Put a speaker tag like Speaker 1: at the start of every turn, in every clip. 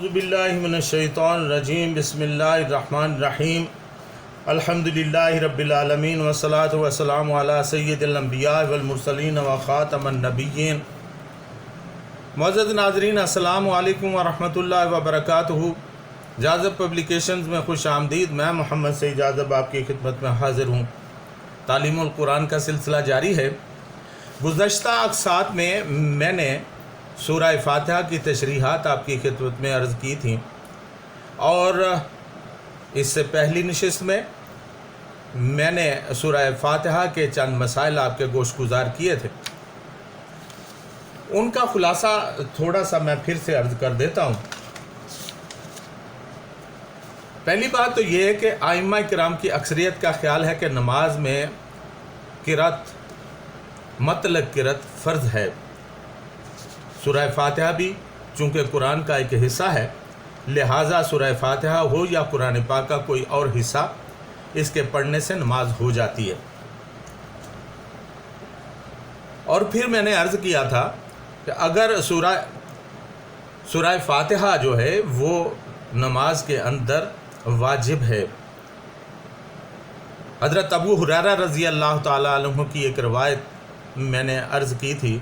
Speaker 1: اعوذ باللہ من الشیطان الرجیم بسم اللہ الرحمن الرحیم الحمدللہ رب العالمین والصلاة والسلام علی سید الانبیاء والمرسلین وخاتم النبیین۔ معزز ناظرین، السلام علیکم ورحمۃ اللہ وبرکاتہ۔ جاذب پبلیکیشنز میں خوش آمدید۔ میں محمد سعید جاذب آپ کی خدمت میں حاضر ہوں۔ تعلیم القرآن کا سلسلہ جاری ہے۔ گزشتہ اقساط میں نے سورہ فاتحہ کی تشریحات آپ کی خدمت میں عرض کی تھیں، اور اس سے پہلی نشست میں نے سورہ فاتحہ کے چند مسائل آپ کے گوش گزار کیے تھے۔ ان کا خلاصہ تھوڑا سا میں پھر سے عرض کر دیتا ہوں۔ پہلی بات تو یہ ہے کہ ائمہ کرام کی اکثریت کا خیال ہے کہ نماز میں قرأت مطلق قرأت فرض ہے۔ سورہ فاتحہ بھی چونکہ قرآن کا ایک حصہ ہے، لہٰذا سورہ فاتحہ ہو یا قرآن پاک کا کوئی اور حصہ، اس کے پڑھنے سے نماز ہو جاتی ہے۔ اور پھر میں نے عرض کیا تھا کہ اگر سورہ فاتحہ جو ہے وہ نماز کے اندر واجب ہے، حضرت ابو ہریرہ رضی اللہ تعالیٰ عنہ کی ایک روایت میں نے عرض کی تھی،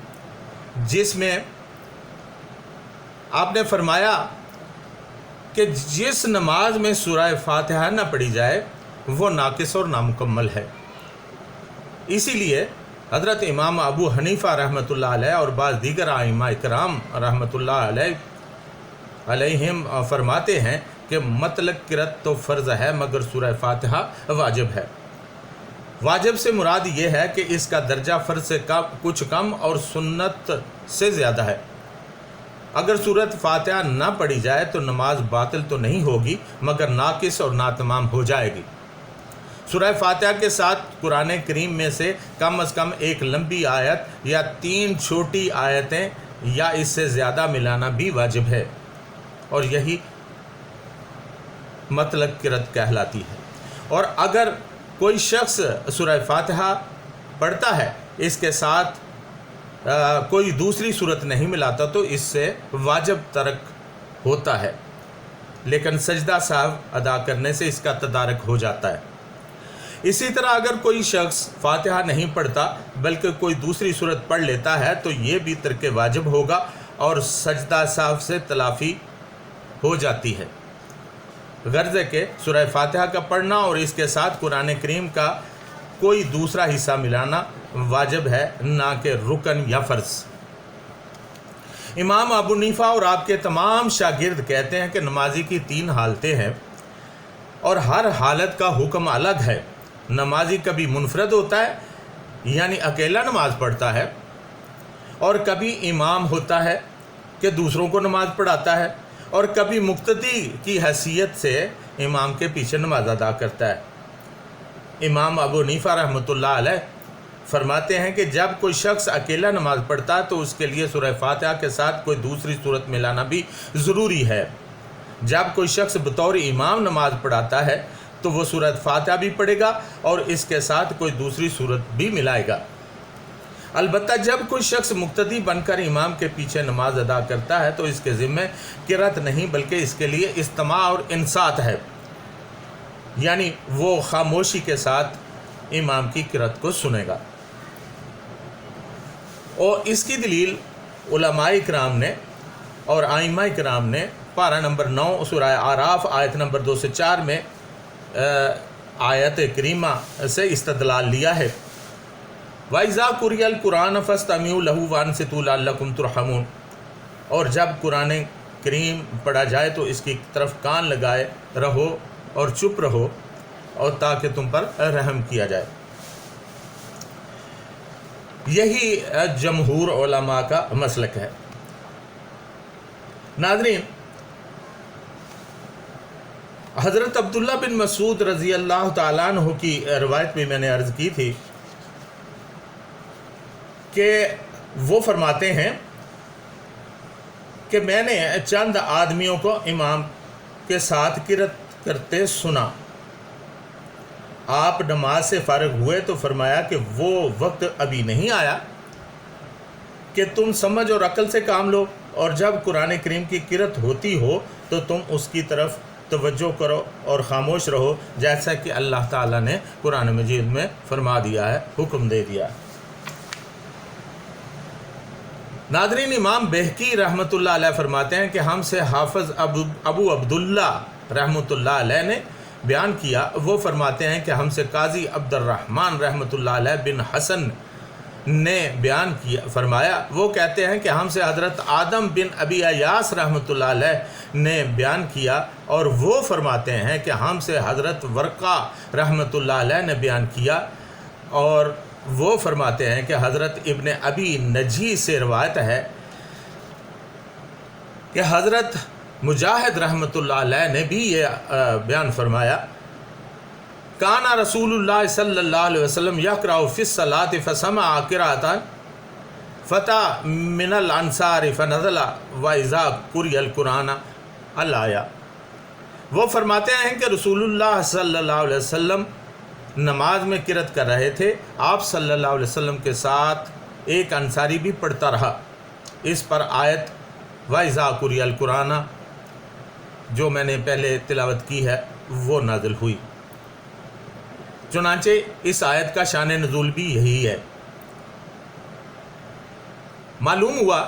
Speaker 1: جس میں آپ نے فرمایا کہ جس نماز میں سورہ فاتحہ نہ پڑھی جائے وہ ناقص اور نامکمل ہے۔ اسی لیے حضرت امام ابو حنیفہ رحمۃ اللہ علیہ اور بعض دیگر ائمہ کرام رحمۃ اللہ علیہم فرماتے ہیں کہ مطلق قرأت تو فرض ہے مگر سورہ فاتحہ واجب ہے۔ واجب سے مراد یہ ہے کہ اس کا درجہ فرض سے کچھ کم اور سنت سے زیادہ ہے۔ اگر سورۃ فاتحہ نہ پڑھی جائے تو نماز باطل تو نہیں ہوگی مگر ناقص اور ناتمام ہو جائے گی۔ سورہ فاتحہ کے ساتھ قرآن کریم میں سے کم از کم ایک لمبی آیت یا 3 چھوٹی آیتیں یا اس سے زیادہ ملانا بھی واجب ہے، اور یہی مطلق قرأت کہلاتی ہے۔ اور اگر کوئی شخص سورہ فاتحہ پڑھتا ہے، اس کے ساتھ کوئی دوسری صورت نہیں ملاتا تو اس سے واجب ترک ہوتا ہے، لیکن سجدہ سہو ادا کرنے سے اس کا تدارک ہو جاتا ہے۔ اسی طرح اگر کوئی شخص فاتحہ نہیں پڑھتا بلکہ کوئی دوسری صورت پڑھ لیتا ہے تو یہ بھی ترک واجب ہوگا اور سجدہ سہو سے تلافی ہو جاتی ہے۔ غرض ہے کہ سورہ فاتحہ کا پڑھنا اور اس کے ساتھ قرآن کریم کا کوئی دوسرا حصہ ملانا واجب ہے، نہ کہ رکن یا فرض۔ امام ابو حنیفہ اور آپ کے تمام شاگرد کہتے ہیں کہ نمازی کی 3 حالتیں ہیں اور ہر حالت کا حکم الگ ہے۔ نمازی کبھی منفرد ہوتا ہے یعنی اکیلا نماز پڑھتا ہے، اور کبھی امام ہوتا ہے کہ دوسروں کو نماز پڑھاتا ہے، اور کبھی مقتدی کی حیثیت سے امام کے پیچھے نماز ادا کرتا ہے۔ امام ابو حنیفہ رحمۃ اللہ علیہ فرماتے ہیں کہ جب کوئی شخص اکیلا نماز پڑھتا ہے تو اس کے لیے سورہ فاتحہ کے ساتھ کوئی دوسری صورت ملانا بھی ضروری ہے۔ جب کوئی شخص بطور امام نماز پڑھاتا ہے تو وہ سورہ فاتحہ بھی پڑھے گا اور اس کے ساتھ کوئی دوسری صورت بھی ملائے گا۔ البتہ جب کوئی شخص مقتدی بن کر امام کے پیچھے نماز ادا کرتا ہے تو اس کے ذمہ قرأت نہیں بلکہ اس کے لیے استماع اور انصات ہے، یعنی وہ خاموشی کے ساتھ امام کی قرأت کو سنے گا۔ اور اس کی دلیل علماء کرام نے اور ائمہ کرام نے پارہ نمبر 9 سورہ اعراف آیت نمبر 2 سے 4 میں آیت کریمہ سے استدلال لیا ہے۔ وَإِذَا قُرِئَ الْقُرْآنُ فَاسْتَمِعُوا لَهُ وَأَنصِتُوا لَعَلَّكُمْ تُرْحَمُونَ، اور جب قرآن کریم پڑھا جائے تو اس کی طرف کان لگائے رہو اور چپ رہو اور تاکہ تم پر رحم کیا جائے۔ یہی جمہور علماء کا مسلک ہے۔ ناظرین، حضرت عبداللہ بن مسعود رضی اللہ تعالیٰ عنہ کی روایت میں نے عرض کی تھی کہ وہ فرماتے ہیں کہ میں نے چند آدمیوں کو امام کے ساتھ قرأت کرتے سنا۔ آپ نماز سے فارغ ہوئے تو فرمایا کہ وہ وقت ابھی نہیں آیا کہ تم سمجھ اور عقل سے کام لو، اور جب قرآن کریم کی قرأت ہوتی ہو تو تم اس کی طرف توجہ کرو اور خاموش رہو، جیسا کہ اللہ تعالیٰ نے قرآن مجید میں فرما دیا ہے، حکم دے دیا ہے۔ ناظرین، امام بہقی رحمۃ اللہ علیہ فرماتے ہیں کہ ہم سے حافظ ابو عبداللہ رحمۃ اللہ علیہ نے بیان کیا، وہ فرماتے ہیں کہ ہم سے قاضی عبد الرحمن رحمۃ اللہ علیہ بن حسن نے بیان کیا، فرمایا، وہ کہتے ہیں کہ ہم سے حضرت آدم بن ابی ایاس رحمۃ اللہ علیہ نے بیان کیا، اور وہ فرماتے ہیں کہ ہم سے حضرت ورقہ رحمۃ اللہ علیہ نے بیان کیا، اور وہ فرماتے ہیں کہ حضرت ابن ابی نجی سے روایت ہے کہ حضرت مجاہد رحمۃ اللہ علیہ نے بھی یہ بیان فرمایا، کانا رسول اللہ صلی اللہ علیہ وسلم یقرأ فی الصلاۃ فسمع قراءۃ فتى من الانصار فنزل واذا قرئ القرآن الآیہ۔ وہ فرماتے ہیں کہ رسول اللہ صلی اللہ علیہ وسلم نماز میں قرأت کر رہے تھے، آپ صلی اللہ علیہ وسلم کے ساتھ ایک انصاری بھی پڑھتا رہا، اس پر آیت وَإِذَا قُرِئَ الْقُرْآنَ جو میں نے پہلے تلاوت کی ہے وہ نازل ہوئی۔ چنانچہ اس آیت کا شان نزول بھی یہی ہے۔ معلوم ہوا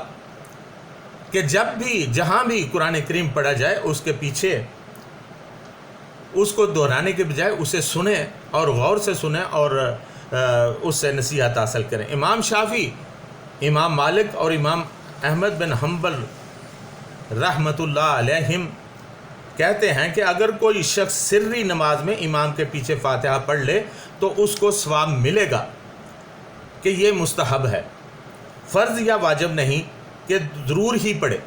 Speaker 1: کہ جب بھی جہاں بھی قرآن کریم پڑھا جائے اس کے پیچھے اس کو دہرانے کے بجائے اسے سنیں اور غور سے سنیں اور اس سے نصیحت حاصل کریں۔ امام شافعی، امام مالک اور امام احمد بن حنبل رحمۃ اللہ علیہم کہتے ہیں کہ اگر کوئی شخص سری نماز میں امام کے پیچھے فاتحہ پڑھ لے تو اس کو ثواب ملے گا کہ یہ مستحب ہے، فرض یا واجب نہیں کہ ضرور ہی پڑھے۔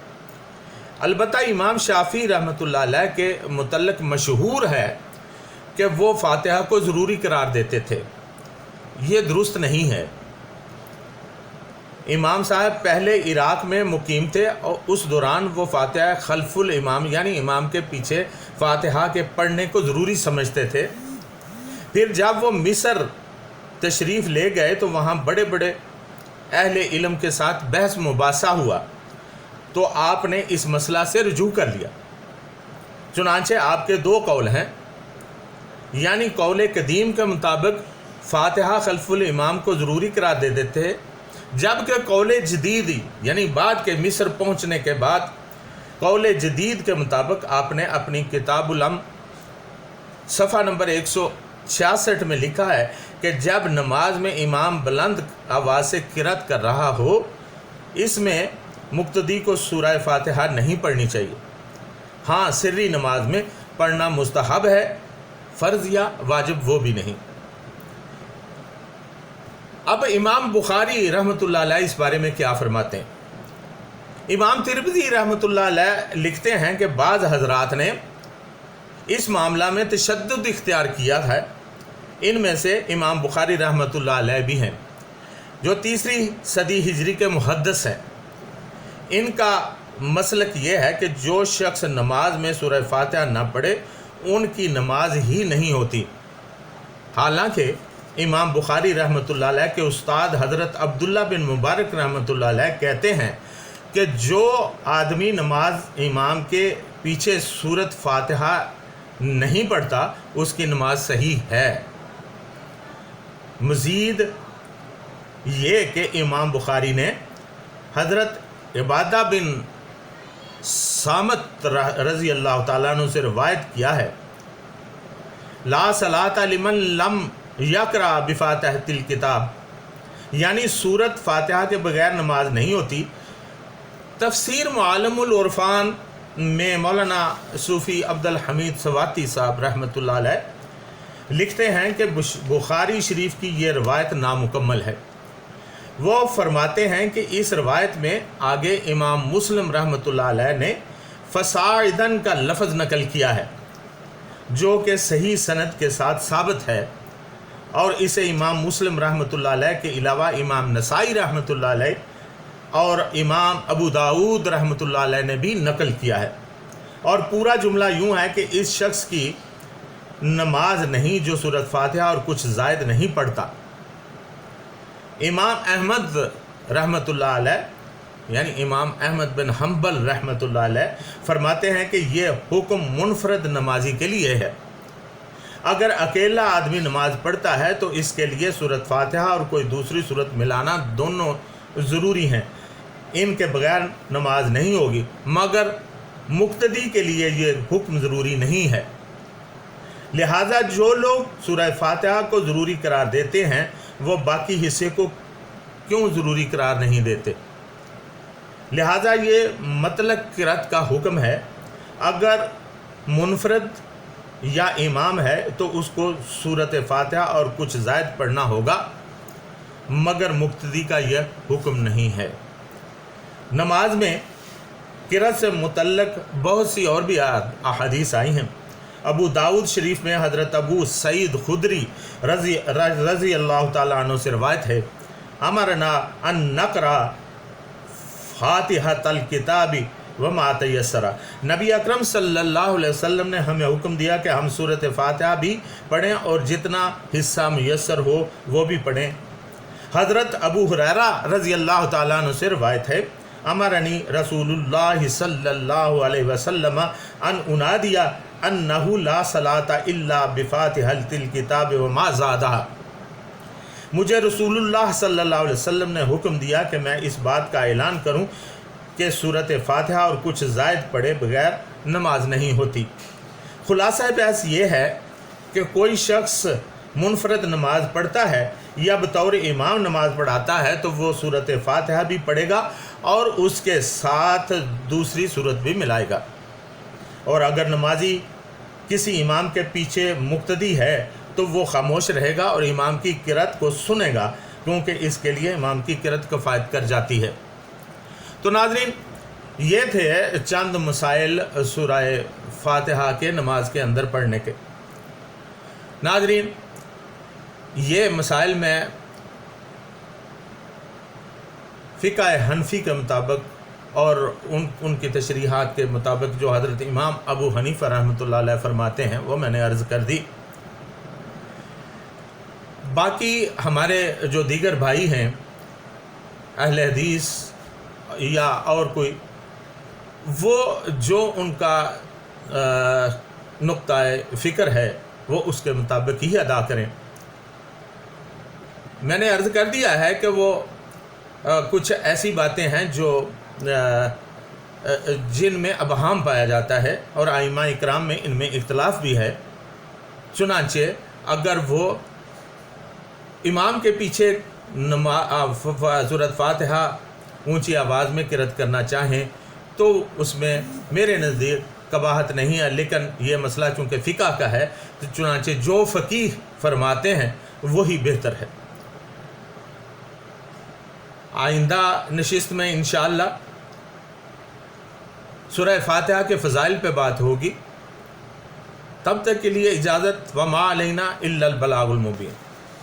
Speaker 1: البتہ امام شافعی رحمۃ اللہ علیہ کے متعلق مشہور ہے کہ وہ فاتحہ کو ضروری قرار دیتے تھے، یہ درست نہیں ہے۔ امام صاحب پہلے عراق میں مقیم تھے اور اس دوران وہ فاتحہ خلف الامام یعنی امام کے پیچھے فاتحہ کے پڑھنے کو ضروری سمجھتے تھے۔ پھر جب وہ مصر تشریف لے گئے تو وہاں بڑے بڑے اہل علم کے ساتھ بحث مباحثہ ہوا تو آپ نے اس مسئلہ سے رجوع کر لیا۔ چنانچہ آپ کے دو قول ہیں، یعنی قول قدیم کے مطابق فاتحہ خلف الامام کو ضروری قرار دے دیتے ہیں، جبکہ قول جدید یعنی بعد کے مصر پہنچنے کے بعد قول جدید کے مطابق آپ نے اپنی کتاب العلم صفحہ نمبر 166 میں لکھا ہے کہ جب نماز میں امام بلند آواز سے قرأت کر رہا ہو اس میں مقتدی کو سورہ فاتحہ نہیں پڑھنی چاہیے۔ ہاں، سری نماز میں پڑھنا مستحب ہے، فرض یا واجب وہ بھی نہیں۔ اب امام بخاری رحمۃ اللہ علیہ اس بارے میں کیا فرماتے ہیں؟ امام ترمذی رحمۃ اللہ علیہ لکھتے ہیں کہ بعض حضرات نے اس معاملہ میں تشدد اختیار کیا ہے، ان میں سے امام بخاری رحمۃ اللہ علیہ بھی ہیں جو 3 صدی ہجری کے محدث ہیں۔ ان کا مسلک یہ ہے کہ جو شخص نماز میں سورہ فاتحہ نہ پڑھے ان کی نماز ہی نہیں ہوتی۔ حالانکہ امام بخاری رحمۃ اللہ علیہ کے استاد حضرت عبداللہ بن مبارک رحمۃ اللہ علیہ کہتے ہیں کہ جو آدمی نماز امام کے پیچھے سورۃ فاتحہ نہیں پڑھتا اس کی نماز صحیح ہے۔ مزید یہ کہ امام بخاری نے حضرت عبادہ بن صامت رضی اللہ تعالیٰ عنہ سے روایت کیا ہے، لا صلاۃ لمن لم یقرأ بفاتحۃ الکتاب، یعنی سورۃ فاتحہ کے بغیر نماز نہیں ہوتی۔ تفسیر معالم العرفان میں مولانا صوفی عبد الحمید سواتی صاحب رحمۃ اللہ علیہ لکھتے ہیں کہ بخاری شریف کی یہ روایت نامکمل ہے۔ وہ فرماتے ہیں کہ اس روایت میں آگے امام مسلم رحمۃ اللہ علیہ نے فصاعدن کا لفظ نقل کیا ہے جو کہ صحیح سند کے ساتھ ثابت ہے، اور اسے امام مسلم رحمۃ اللہ علیہ کے علاوہ امام نسائی رحمۃ اللہ علیہ اور امام ابو داؤد رحمۃ اللہ علیہ نے بھی نقل کیا ہے، اور پورا جملہ یوں ہے کہ اس شخص کی نماز نہیں جو سورۃ فاتحہ اور کچھ زائد نہیں پڑھتا۔ امام احمد رحمۃ اللہ علیہ یعنی امام احمد بن حنبل رحمۃ اللہ علیہ فرماتے ہیں کہ یہ حکم منفرد نمازی کے لیے ہے۔ اگر اکیلا آدمی نماز پڑھتا ہے تو اس کے لیے سورۃ فاتحہ اور کوئی دوسری سورت ملانا دونوں ضروری ہیں، ان کے بغیر نماز نہیں ہوگی، مگر مقتدی کے لیے یہ حکم ضروری نہیں ہے۔ لہٰذا جو لوگ سورہ فاتحہ کو ضروری قرار دیتے ہیں وہ باقی حصے کو کیوں ضروری قرار نہیں دیتے؟ لہٰذا یہ مطلق قرات کا حکم ہے۔ اگر منفرد یا امام ہے تو اس کو سورۃ فاتحہ اور کچھ زائد پڑھنا ہوگا، مگر مقتدی کا یہ حکم نہیں ہے۔ نماز میں قرات سے متعلق بہت سی اور بھی احادیث آئی ہیں۔ ابو داؤد شریف میں حضرت ابو سعید خدری رضی اللہ تعالیٰ عنہ سے روایت ہے، امرنا ان نقرأ فاتحۃ الکتاب وما تیسر، نبی اکرم صلی اللہ علیہ وسلم نے ہمیں حکم دیا کہ ہم سورۃ فاتحہ بھی پڑھیں اور جتنا حصہ میسر ہو وہ بھی پڑھیں۔ حضرت ابو ہریرہ رضی اللہ تعالیٰ عنہ سے روایت ہے، امرنی رسول اللہ صلی اللہ علیہ وسلم ان انادی انہ لا صلاۃ الا بفاتحۃ الکتاب وما زادہ، مجھے رسول اللہ صلی اللہ علیہ وسلم نے حکم دیا کہ میں اس بات کا اعلان کروں کہ سورۃ فاتحہ اور کچھ زائد پڑھے بغیر نماز نہیں ہوتی۔ خلاصہ بحث یہ ہے کہ کوئی شخص منفرد نماز پڑھتا ہے یا بطور امام نماز پڑھاتا ہے تو وہ سورۃ فاتحہ بھی پڑھے گا اور اس کے ساتھ دوسری سورت بھی ملائے گا، اور اگر نمازی کسی امام کے پیچھے مقتدی ہے تو وہ خاموش رہے گا اور امام کی قرات کو سنے گا، کیونکہ اس کے لیے امام کی قرات کفایت کر جاتی ہے۔ تو ناظرین، یہ تھے چند مسائل سورہ فاتحہ کے نماز کے اندر پڑھنے کے۔ ناظرین، یہ مسائل میں فقہ حنفی کے مطابق اور ان کی تشریحات کے مطابق جو حضرت امام ابو حنیفہ رحمۃ اللہ علیہ فرماتے ہیں وہ میں نے عرض کر دی۔ باقی ہمارے جو دیگر بھائی ہیں اہل حدیث یا اور کوئی، وہ جو ان کا نقطہ فکر ہے وہ اس کے مطابق ہی ادا کریں۔ میں نے عرض کر دیا ہے کہ وہ کچھ ایسی باتیں ہیں جو جن میں ابہام پایا جاتا ہے اور ائمہ اکرام میں ان میں اختلاف بھی ہے، چنانچہ اگر وہ امام کے پیچھے سورۃ فاتحہ اونچی آواز میں قرات کرنا چاہیں تو اس میں میرے نزدیک قباحت نہیں ہے، لیکن یہ مسئلہ چونکہ فقہ کا ہے تو چنانچہ جو فقیہ فرماتے ہیں وہی بہتر ہے۔ آئندہ نشست میں انشاءاللہ سورہ فاتحہ کے فضائل پہ بات ہوگی۔ تب تک کے لیے اجازت، وما علینا الا البلاغ المبین۔